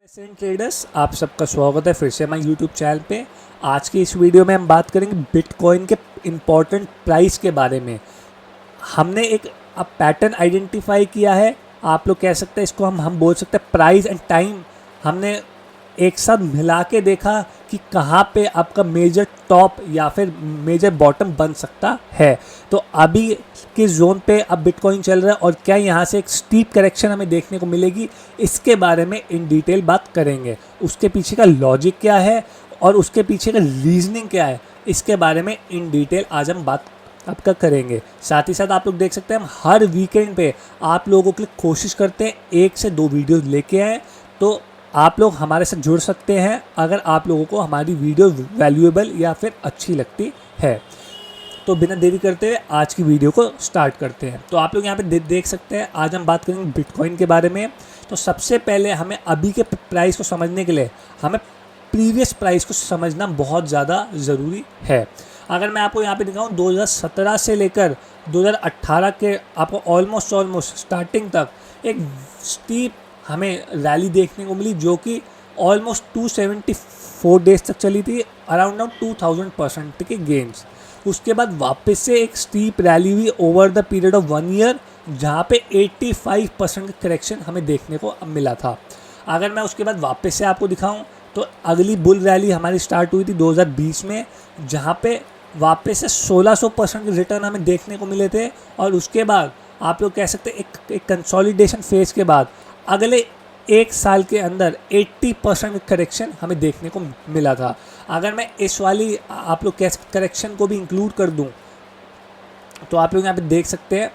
Traders, आप सबका स्वागत है फिर से हमारे यूट्यूब चैनल पे। आज की इस वीडियो में हम बात करेंगे बिटकॉइन के इम्पॉर्टेंट प्राइस के बारे में। हमने एक अब पैटर्न आइडेंटिफाई किया है, आप लोग कह सकते हैं इसको हम बोल सकते हैं प्राइस एंड टाइम। हमने एक साथ मिला के देखा कि कहाँ पे आपका मेजर टॉप या फिर मेजर बॉटम बन सकता है। तो अभी किस जोन पे अब बिटकॉइन चल रहा है और क्या यहाँ से एक स्टीप करेक्शन हमें देखने को मिलेगी, इसके बारे में इन डिटेल बात करेंगे। उसके पीछे का लॉजिक क्या है और उसके पीछे का रीजनिंग क्या है, इसके बारे में इन डिटेल आज हम बात आपका करेंगे। साथ ही साथ आप लोग देख सकते हैं हम हर वीकेंड पे आप लोगों के लिए कोशिश करते हैं 1 से 2 वीडियोस लेके आए, तो आप लोग हमारे साथ जुड़ सकते हैं अगर आप लोगों को हमारी वीडियो वैल्यूएबल या फिर अच्छी लगती है। तो बिना देरी करते हुए आज की वीडियो को स्टार्ट करते हैं। तो आप लोग यहाँ पे देख सकते हैं आज हम बात करेंगे बिटकॉइन के बारे में। तो सबसे पहले हमें अभी के प्राइस को समझने के लिए हमें प्रीवियस प्राइस को समझना बहुत ज़्यादा ज़रूरी है। अगर मैं आपको यहाँ पे दिखाऊँ 2017 से लेकर 2018 के आपको ऑलमोस्ट स्टार्टिंग तक एक स्टीप हमें रैली देखने को मिली, जो कि ऑलमोस्ट 274 डेज तक चली थी, अराउंड 2000% के गेन्स। उसके बाद वापस से एक स्टीप रैली हुई over the period of 1 year, जहाँ पे 85% का करेक्शन हमें देखने को मिला था। अगर मैं उसके बाद वापस से आपको दिखाऊं तो अगली बुल रैली हमारी स्टार्ट हुई थी 2020 में, जहाँ पे वापस से 1600% के रिटर्न हमें देखने को मिले थे। और उसके बाद आप लोग कह सकते हैं एक कंसोलिडेशन फेज के बाद अगले 1 साल के अंदर 80% करेक्शन हमें देखने को मिला था। अगर मैं इस वाली आप लोग कैसे करेक्शन को भी इंक्लूड कर दूं तो आप लोग यहाँ पे देख सकते हैं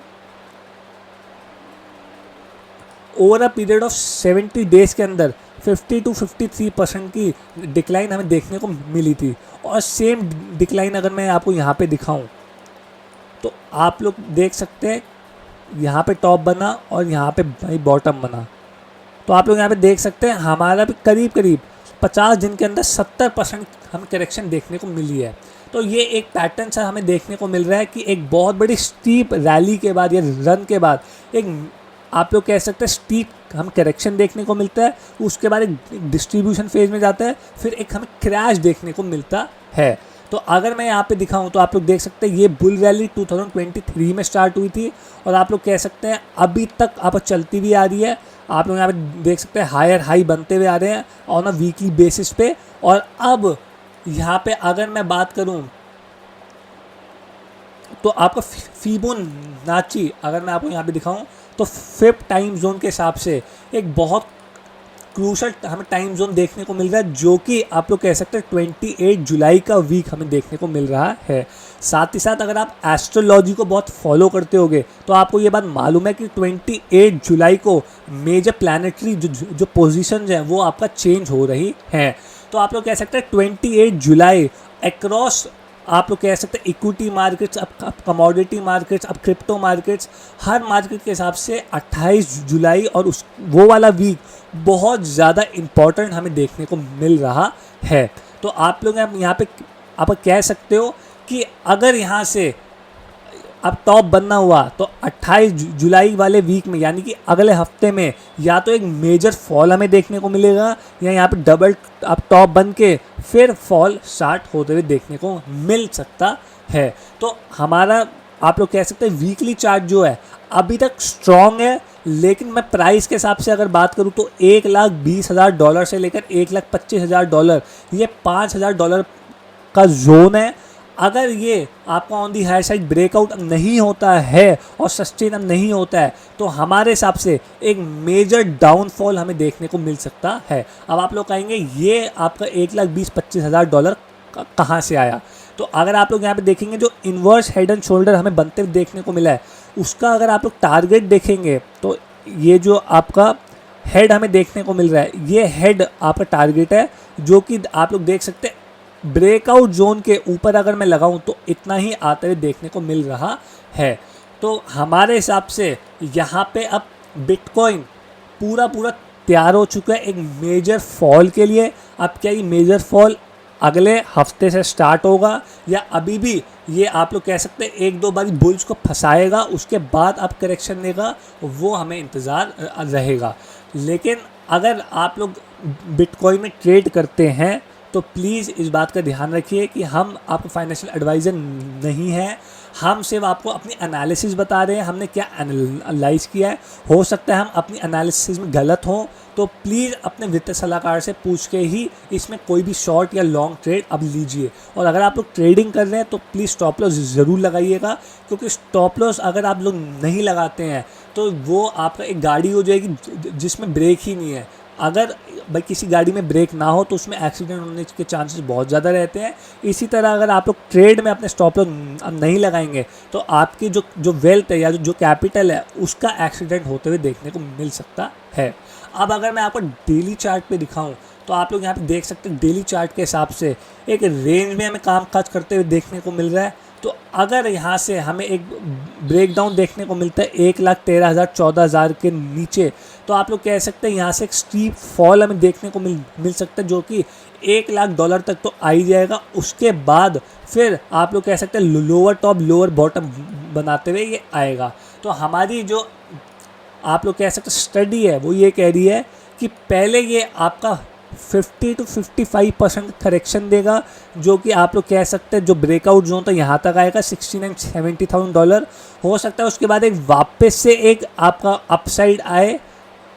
over a period of 70 days के अंदर 50 to 53% की डिक्लाइन हमें देखने को मिली थी। और सेम डिक्लाइन अगर मैं आपको यहाँ पे दिखाऊं तो आप लोग देख सकते हैं यहाँ पे टॉप बना और यहाँ पे भाई बॉटम बना। तो आप लोग यहाँ पे देख सकते हैं हमारा भी करीब 50 दिन के अंदर 70% हमें करेक्शन देखने को मिली है। तो ये एक पैटर्न सा हमें देखने को मिल रहा है कि एक बहुत बड़ी स्टीप रैली के बाद या रन के बाद एक आप लोग कह सकते हैं स्टीप हम करेक्शन देखने को मिलता है। उसके बाद एक डिस्ट्रीब्यूशन फेज में जाता है, फिर एक हमें क्रैश देखने को मिलता है। तो अगर मैं यहाँ पे दिखाऊं तो आप लोग देख सकते हैं ये बुल रैली 2023 में स्टार्ट हुई थी और आप लोग कह सकते हैं अभी तक आप चलती भी आ रही है। आप लोग यहाँ पे देख सकते हैं हायर हाई बनते हुए आ रहे हैं ऑन अ वीकली बेसिस पे। और अब यहाँ पे अगर मैं बात करूँ तो आपका फिबोनाची अगर मैं आपको यहाँ पे दिखाऊं तो 5th टाइम जोन के हिसाब से एक बहुत क्रूशल हमें टाइम जोन देखने को मिल रहा है, जो कि आप लोग कह सकते हैं 28 जुलाई का वीक हमें देखने को मिल रहा है। साथ ही साथ अगर आप एस्ट्रोलॉजी को बहुत फॉलो करते होगे तो आपको ये बात मालूम है कि 28 जुलाई को मेजर प्लानिटरी जो पोजीशंस हैं वो आपका चेंज हो रही हैं। तो आप लोग कह सकते हैं 28 जुलाई अक्रॉस आप लोग कह सकते हैं इक्विटी मार्केट्स, अब कमोडिटी मार्केट्स, अब क्रिप्टो मार्केट्स, हर मार्केट के हिसाब से 28 जुलाई और वो वाला वीक बहुत ज़्यादा इम्पॉर्टेंट हमें देखने को मिल रहा है। तो आप लोग यहाँ पे आप कह सकते हो कि अगर यहाँ से अब टॉप बनना हुआ तो 28 जुलाई वाले वीक में यानी कि अगले हफ्ते में या तो एक मेजर फॉल हमें देखने को मिलेगा या यहाँ पे डबल अब टॉप बन के फिर फॉल स्टार्ट होते हुए देखने को मिल सकता है। तो हमारा आप लोग कह सकते हैं वीकली चार्ट जो है अभी तक स्ट्रॉन्ग है, लेकिन मैं प्राइस के हिसाब से अगर बात करूँ तो $1,20,000 से लेकर $1,25,000 ये $5,000 का जोन है। अगर ये आपका on the high side breakout नहीं होता है और सस्टेन नहीं होता है तो हमारे हिसाब से एक मेजर डाउनफॉल हमें देखने को मिल सकता है। अब आप लोग कहेंगे ये आपका $1,20,000-25,000 कहाँ से आया। तो अगर आप लोग यहाँ पे देखेंगे जो इन्वर्स हेड एंड शोल्डर हमें बनते हुए देखने को मिला है उसका अगर आप लोग टारगेट देखेंगे तो ये जो आपका हेड हमें देखने को मिल रहा है ये हेड आपका टारगेट है, जो कि आप लोग देख सकते हैं ब्रेकआउट जोन के ऊपर अगर मैं लगाऊं तो इतना ही आते हुए देखने को मिल रहा है। तो हमारे हिसाब से यहाँ पे अब बिटकॉइन पूरा तैयार हो चुका है एक मेजर फॉल के लिए। अब क्या ये मेजर फॉल अगले हफ्ते से स्टार्ट होगा या अभी भी ये आप लोग कह सकते हैं एक दो बार बुल्स को फंसाएगा, उसके बाद अब करेक्शन देगा, वो हमें इंतज़ार रहेगा। लेकिन अगर आप लोग बिटकॉइन में ट्रेड करते हैं तो प्लीज़ इस बात का ध्यान रखिए कि हम आपको फाइनेंशियल एडवाइज़र नहीं हैं, हम सिर्फ आपको अपनी एनालिसिस बता रहे हैं, हमने क्या एनालाइज किया है। हो सकता है हम अपनी एनालिसिस में गलत हों, तो प्लीज़ अपने वित्तीय सलाहकार से पूछ के ही इसमें कोई भी शॉर्ट या लॉन्ग ट्रेड अब लीजिए। और अगर आप लोग ट्रेडिंग कर रहे हैं तो प्लीज़ स्टॉप लॉस ज़रूर लगाइएगा, क्योंकि स्टॉप लॉस अगर आप लोग नहीं लगाते हैं तो वो आपका एक गाड़ी हो जाएगी जिसमें ब्रेक ही नहीं है। अगर भाई किसी गाड़ी में ब्रेक ना हो तो उसमें एक्सीडेंट होने के चांसेस बहुत ज़्यादा रहते हैं। इसी तरह अगर आप लोग ट्रेड में अपने स्टॉप लॉस नहीं लगाएंगे तो आपकी जो वेल्थ है या जो कैपिटल है उसका एक्सीडेंट होते हुए देखने को मिल सकता है। अब अगर मैं आपको डेली चार्ट पे दिखाऊं तो आप लोग यहाँ पे देख सकते हैं डेली चार्ट के हिसाब से एक रेंज में हमें कामकाज करते हुए देखने को मिल रहा है। तो अगर यहाँ से हमें एक ब्रेकडाउन देखने को मिलता है 1,13,000 14,000 के नीचे, तो आप लोग कह सकते हैं यहाँ से एक स्टीप फॉल हमें देखने को मिल सकता है, जो कि $1,00,000 तक तो आ ही जाएगा। उसके बाद फिर आप लोग कह सकते हैं लोअर टॉप लोअर बॉटम बनाते हुए ये आएगा। तो हमारी जो आप लोग कह सकते हैं स्टडी है वो ये कह रही है कि पहले ये आपका 50 to 55% करेक्शन देगा, जो कि आप लोग कह सकते हैं जो ब्रेकआउट जोन था यहाँ तक आएगा $69,000-70,000 हो सकता है। उसके बाद एक वापस से एक आपका अपसाइड आए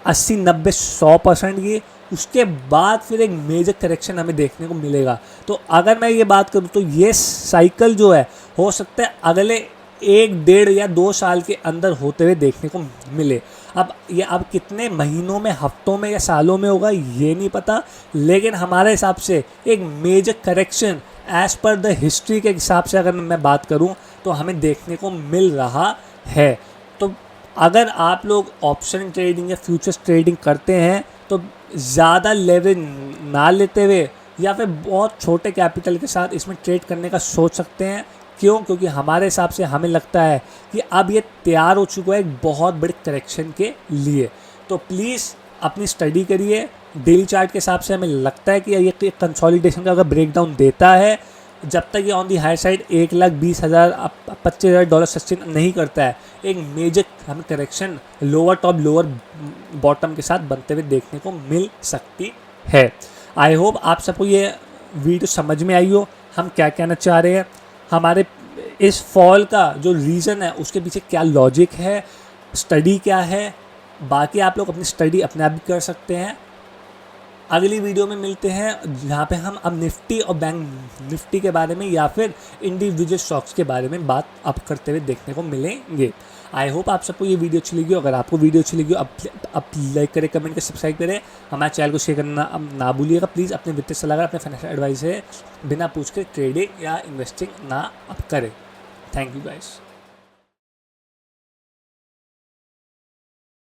80-90-100% की, उसके बाद फिर एक मेजर करेक्शन हमें देखने को मिलेगा। तो अगर मैं ये बात करूँ तो ये साइकिल जो है हो सकता है अगले 1-1.5 या 2 साल के अंदर होते हुए देखने को मिले। अब कितने महीनों में, हफ्तों में या सालों में होगा ये नहीं पता, लेकिन हमारे हिसाब से एक major correction as per the history के हिसाब से अगर मैं बात करूं तो हमें देखने को मिल रहा है। तो अगर आप लोग ऑप्शन ट्रेडिंग या फ्यूचर्स ट्रेडिंग करते हैं तो ज़्यादा लेवरेज ना लेते हुए या फिर बहुत छोटे कैपिटल के साथ इसमें ट्रेड करने का सोच सकते हैं। क्यों? क्योंकि हमारे हिसाब से हमें लगता है कि अब ये तैयार हो चुका है एक बहुत बड़े करेक्शन के लिए। तो प्लीज़ अपनी स्टडी करिए। डेली चार्ट के हिसाब से हमें लगता है कि ये कंसोलिडेशन का अगर ब्रेकडाउन देता है, जब तक ये on the high side $1,20,000 $25,000 sustain नहीं करता है, एक मेजर हमें correction lower top lower bottom के साथ बनते हुए देखने को मिल सकती है। आई होप आप सबको ये वीडियो समझ में आई हो, हम क्या कहना चाह रहे हैं, हमारे इस फॉल का जो रीज़न है उसके पीछे क्या लॉजिक है, स्टडी क्या है। बाकी आप लोग अपनी स्टडी अपने आप भी कर सकते हैं। अगली वीडियो में मिलते हैं जहाँ पे हम अब निफ्टी और बैंक निफ्टी के बारे में या फिर इंडिविजुअल स्टॉक्स के बारे में बात अब करते हुए देखने को मिलेंगे। आई होप आप सबको ये वीडियो अच्छी लगी हो। अगर आपको वीडियो अच्छी लगी हो अब लाइक करें, कमेंट करें, सब्सक्राइब करें, हमारे चैनल को शेयर करना अब ना भूलिएगा प्लीज़। अपने वित्तीय सलाहकार, अपने फाइनेंशियल एडवाइस से बिना पूछ के ट्रेडिंग या इन्वेस्टिंग ना अब करें। Thank you guys.